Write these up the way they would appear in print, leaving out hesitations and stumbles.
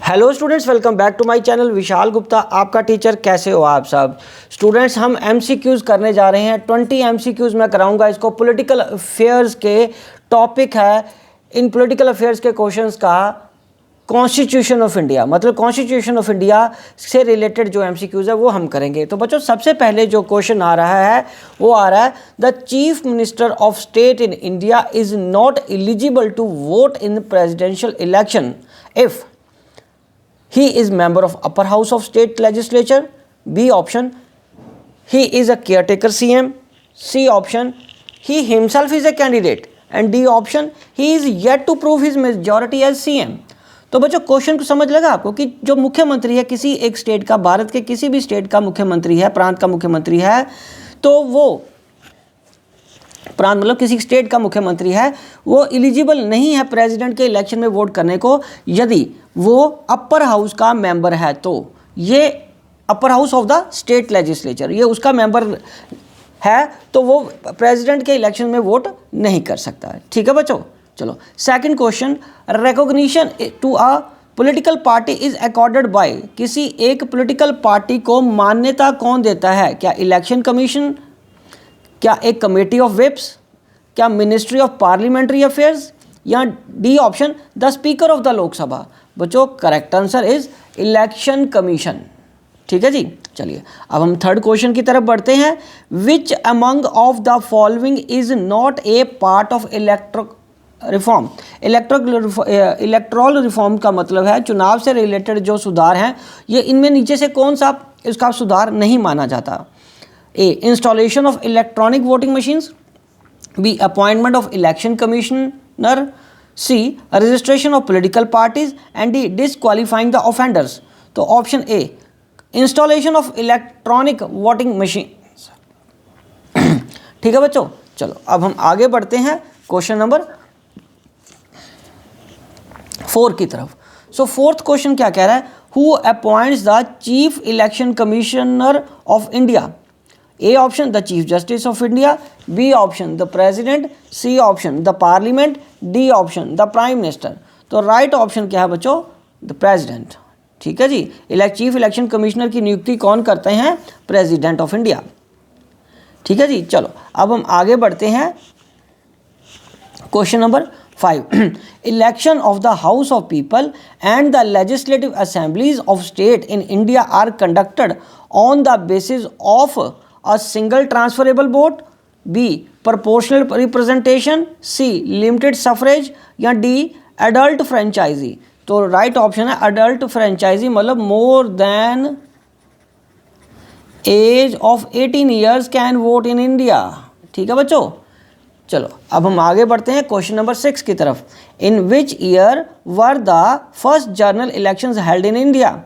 Hello students, welcome back to my channel. Vishal Gupta आपका teacher. कैसे हो आप सब स्टूडेंट्स? हम एमसीक्यूज़ करने जा रहे हैं। 20 एमसीक्यूज़ मैं कराऊंगा। इसको पॉलिटिकल अफेयर्स के टॉपिक है। इन पॉलिटिकल अफेयर्स के क्वेश्चंस का कॉन्स्टिट्यूशन ऑफ इंडिया, मतलब कॉन्स्टिट्यूशन ऑफ इंडिया से रिलेटेड जो एमसीक्यूज़ है वो हम करेंगे। तो बच्चों, सबसे पहले जो क्वेश्चन आ रहा है वो आ रहा है, the chief minister of state in India is not eligible to vote in presidential election if he is member of upper house of state legislature. B option, he is a caretaker CM. C option, he himself is a candidate. And D option, he is yet to prove his majority as CM. तो बच्चों, question को समझ लगा आपको कि जो मुख्यमंत्री है किसी एक स्टेट का, भारत के किसी भी स्टेट का मुख्यमंत्री है, प्रांत का मुख्यमंत्री है, तो वो प्रांत मतलब किसी स्टेट का मुख्यमंत्री है, वो एलिजिबल नहीं है प्रेसिडेंट के इलेक्शन में वोट करने को यदि वो अपर हाउस का मेंबर है। तो ये upper house of the state legislature, ये उसका मेंबर है, तो वो प्रेसिडेंट के इलेक्शन में वोट नहीं कर सकता है। ठीक है बच्चों, चलो second question, recognition to a political party is accorded by, किसी एक पॉलिटिकल पार्टी को मान्यता कौन देता है? क्या इलेक्शन कमीशन, क्या एक कमेटी ऑफ विप्स, क्या मिनिस्ट्री ऑफ पार्लियामेंट्री अफेयर्स, या D option the speaker of the Lok Sabha? बच्चों, correct answer is election commission. ठीक है जी, चलिए अब हम थर्ड क्वेश्चन की तरफ बढ़ते हैं। Which among of the following is not a part of reform? Electoral reform का मतलब है चुनाव से रिलेटेड जो सुधार हैं, ये इनमें नीचे से कौन सा इसका सुधार नहीं माना जाता? A. Installation of electronic voting machines. B. Appointment of election commissioner. C. Registration of political parties. And D. Disqualifying the offenders. तो option A, installation of electronic voting machines. ठीक है बच्चों, चलो अब हम आगे बढ़ते हैं क्वेश्चन नंबर 4 की तरफ। सो फोर्थ क्वेश्चन क्या कह रहा है? Who appoints the chief election commissioner of India? A option the Chief Justice of India, B option the President, C option the Parliament, D option the Prime Minister. तो right option क्या है बच्चों? The president. ठीक है जी, chief election commissioner की नियुक्ति कौन करते हैं? President of India. ठीक है जी, चलो अब हम आगे बढ़ते हैं question number 5। Election of the house of people and the legislative assemblies of state in India are conducted on the basis of a single transferable vote, B proportional representation, C limited suffrage, या D adult franchisee? तो right option है adult franchisee, मतलब more than age of 18 years can vote in India. ठीक है बच्चों, चलो अब हम आगे बढ़ते हैं क्वेश्चन नंबर 6 की तरफ। In which year were the first general elections held in India?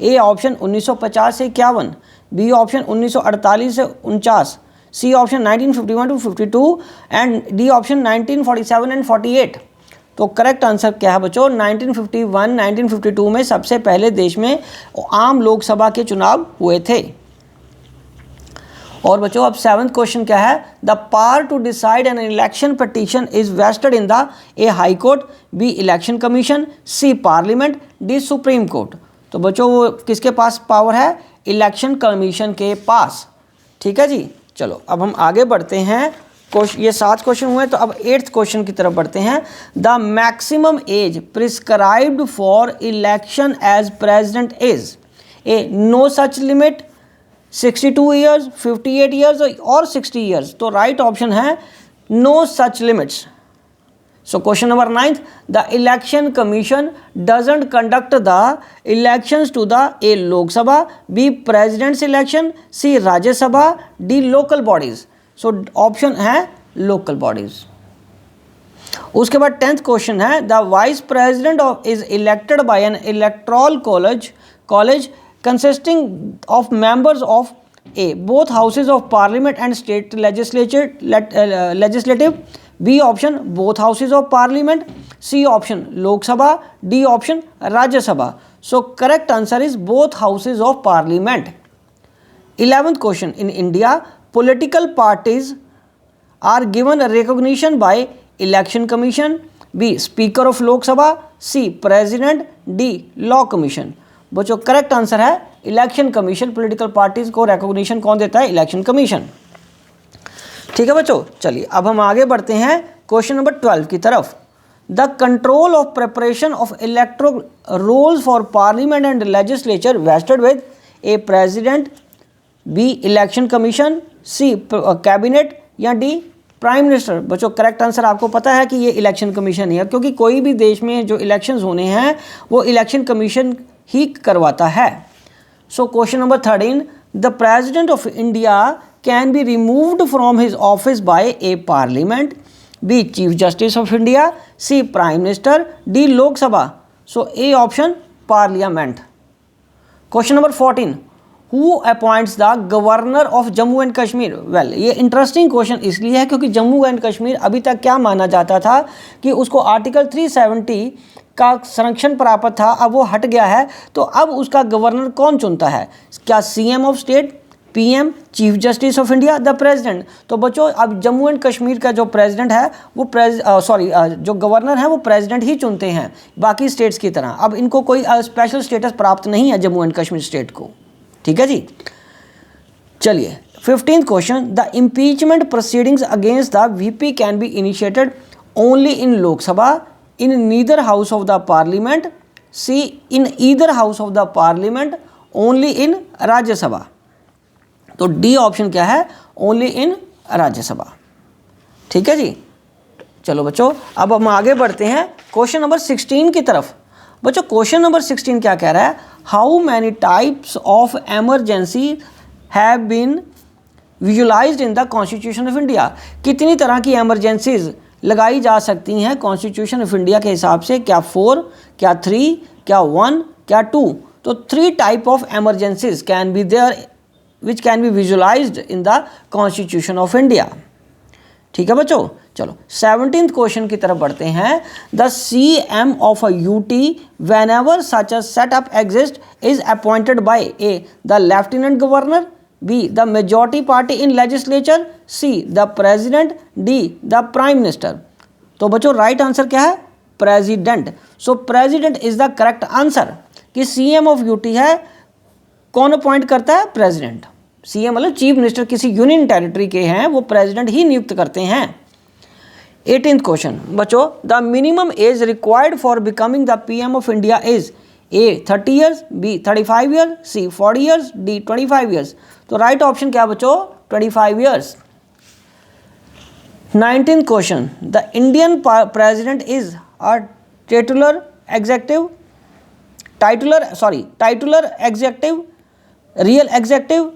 A option 1950 से 51, बी ऑप्शन 1948 से 49, C option 1951 to 52 and D option 1947 and 48। तो करेक्ट आंसर क्या है बच्चों? 1951 1952 में सबसे पहले देश में आम लोकसभा के चुनाव हुए थे। और बच्चों अब 7th क्वेश्चन क्या है? The power to decide an election petition is vested in the A high court, B election commission, C parliament, D supreme court. तो बच्चों वो किसके पास पावर है? इलेक्शन कमीशन के पास। ठीक है जी, चलो अब हम आगे बढ़ते हैं। ये 7 क्वेश्चन हुए, तो अब 8th क्वेश्चन की तरफ बढ़ते हैं। The maximum age prescribed for election as president is? A no such limit, 62 years, 58 years और 60 ईयर्स। तो राइट ऑप्शन है no such limits. So question number 9th, the election commission doesn't conduct the elections to the A Lok Sabha, B president's election, C Rajya Sabha, D local bodies. So option है local bodies। उसके बाद 10th question है, the vice president of is elected by an electoral college consisting of members of A both houses of parliament and state legislative, B option both houses of parliament, C option Lok Sabha, D option Rajya Sabha. So correct answer is both houses of parliament. 11th question, in India political parties are given recognition by election commission, B speaker of Lok Sabha, C president, D law commission. बच्चों correct answer है election commission. Political parties को recognition कौन देता है? Election commission. ठीक है बच्चों, चलिए अब हम आगे बढ़ते हैं क्वेश्चन नंबर 12 की तरफ। The control of preparation of electoral rolls for parliament and legislature vested with A president, B election commission, C cabinet या डी प्राइम मिनिस्टर। बच्चों करेक्ट आंसर आपको पता है कि ये इलेक्शन कमीशन ही है, क्योंकि कोई भी देश में जो इलेक्शंस होने हैं वो इलेक्शन कमीशन ही करवाता है। So question number 13, the president of India can be removed from his office by A parliament, B chief justice of India, C prime minister, D Lok Sabha. So A option parliament. Question number 14, who appoints the governor of Jammu and Kashmir? Well, ये interesting question इसलिए है क्योंकि Jammu and Kashmir अभी तक क्या माना जाता था कि उसको आर्टिकल 370 का संरक्षण प्राप्त था, अब वो हट गया है, तो अब उसका गवर्नर कौन चुनता है? क्या CM of state, PM, chief justice of India, the president? तो बच्चों अब जम्मू एंड कश्मीर का जो प्रेसिडेंट है वो जो गवर्नर है वो प्रेसिडेंट ही चुनते हैं बाकी स्टेट्स की तरह। अब इनको कोई स्पेशल स्टेटस प्राप्त नहीं है जम्मू एंड कश्मीर स्टेट को। ठीक है जी, चलिए 15th question, the impeachment proceedings against the VP can be initiated only in Lok Sabha, in neither house of the parliament, C in either house of the parliament, only in Rajya Sabha. तो D option क्या है? Only in Rajya Sabha. ठीक है जी, चलो बच्चों अब हम आगे बढ़ते हैं क्वेश्चन नंबर 16 की तरफ। बच्चों क्वेश्चन नंबर 16 क्या कह रहा है? How many types of emergency have been visualised in the constitution of India? कितनी तरह की एमरजेंसीज लगाई जा सकती हैं कॉन्स्टिट्यूशन ऑफ इंडिया के हिसाब से? क्या 4, क्या 3, क्या 1, क्या 2? तो 3 type of emergencies can be there which can be visualised in the constitution of India. ठीक है बच्चों, चलो 17th क्वेश्चन की तरफ बढ़ते हैं। The CM of a UT whenever such a setup exists is appointed by A the lieutenant governor, B the majority party in legislature, C the president, D the prime minister। तो बच्चों right answer क्या है? President. So president is the correct answer कि CM of UT है, कौन appoint करता है? President. CM मतलब चीफ मिनिस्टर किसी यूनियन टेरिटरी के हैं, वो प्रेसिडेंट ही नियुक्त करते हैं। 18th क्वेश्चन बच्चों, the minimum age required for becoming the PM of India is A 30 years, B 35 years, C 40 years, D 25 years. तो राइट ऑप्शन क्या बच्चों? 25 years. 19th question, the Indian president is a titular executive, real executive,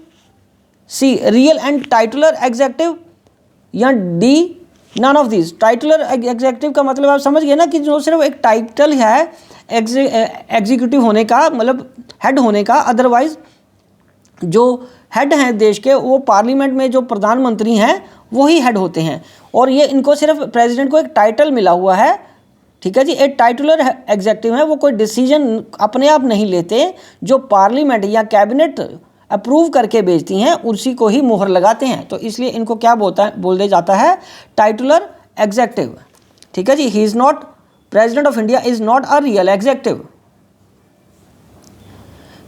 C real and titular executive, या D none of this. Titular executive का मतलब आप समझ गए ना कि जो सिर्फ एक टाइटल है एग्जीक्यूटिव होने का, मतलब हेड होने का। अदरवाइज जो हेड हैं देश के वो पार्लियामेंट में जो प्रधानमंत्री हैं वही हेड होते हैं, और ये इनको सिर्फ प्रेसिडेंट को एक टाइटल मिला हुआ है। ठीक है जी, एक टाइटुलर एग्जीक्यूटिव है, वो कोई डिसीजन अपने आप नहीं लेते, जो पार्लियामेंट या कैबिनेट अप्रूव करके भेजती हैं उसी को ही मोहर लगाते हैं। तो इसलिए इनको क्या बोल दिया जाता है? Titular executive. ठीक है जी, he is not president of India is not a real executive.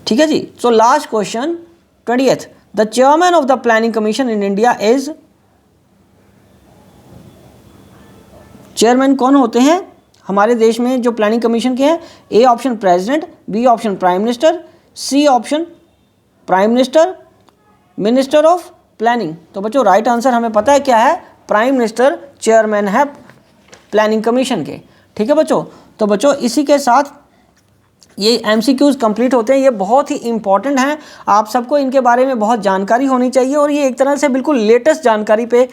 ठीक है जी, so last question 20th, the chairman of the planning commission in India is, chairman कौन होते हैं हमारे देश में जो प्लानिंग कमीशन के हैं? A option president, B option prime minister, C option prime minister, minister of planning. तो बच्चों राइट आंसर हमें पता है क्या है? प्राइम मिनिस्टर चेयरमैन है प्लानिंग कमीशन के। ठीक है बच्चों, तो बच्चों इसी के साथ ये MCQs कंप्लीट होते हैं। ये बहुत ही इंपॉर्टेंट हैं, आप सबको इनके बारे में बहुत जानकारी होनी चाहिए, और ये एक तरह से बिल्कुल लेटेस्ट जानकारी पे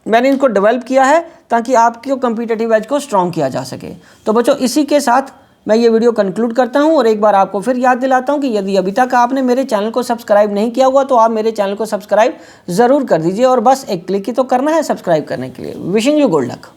मैंने इनको डेवलप किया है ताकि आपके कॉम्पिटिटिव एज को स्ट्रॉन्ग किया जा सके। तो बच्चों इसी के साथ मैं ये वीडियो कंक्लूड करता हूं, और एक बार आपको फिर याद दिलाता हूं कि यदि अभी तक आपने मेरे चैनल को सब्सक्राइब नहीं किया हुआ तो आप मेरे चैनल को सब्सक्राइब ज़रूर कर दीजिए, और बस एक क्लिक ही तो करना है सब्सक्राइब करने के लिए। Wishing you good luck.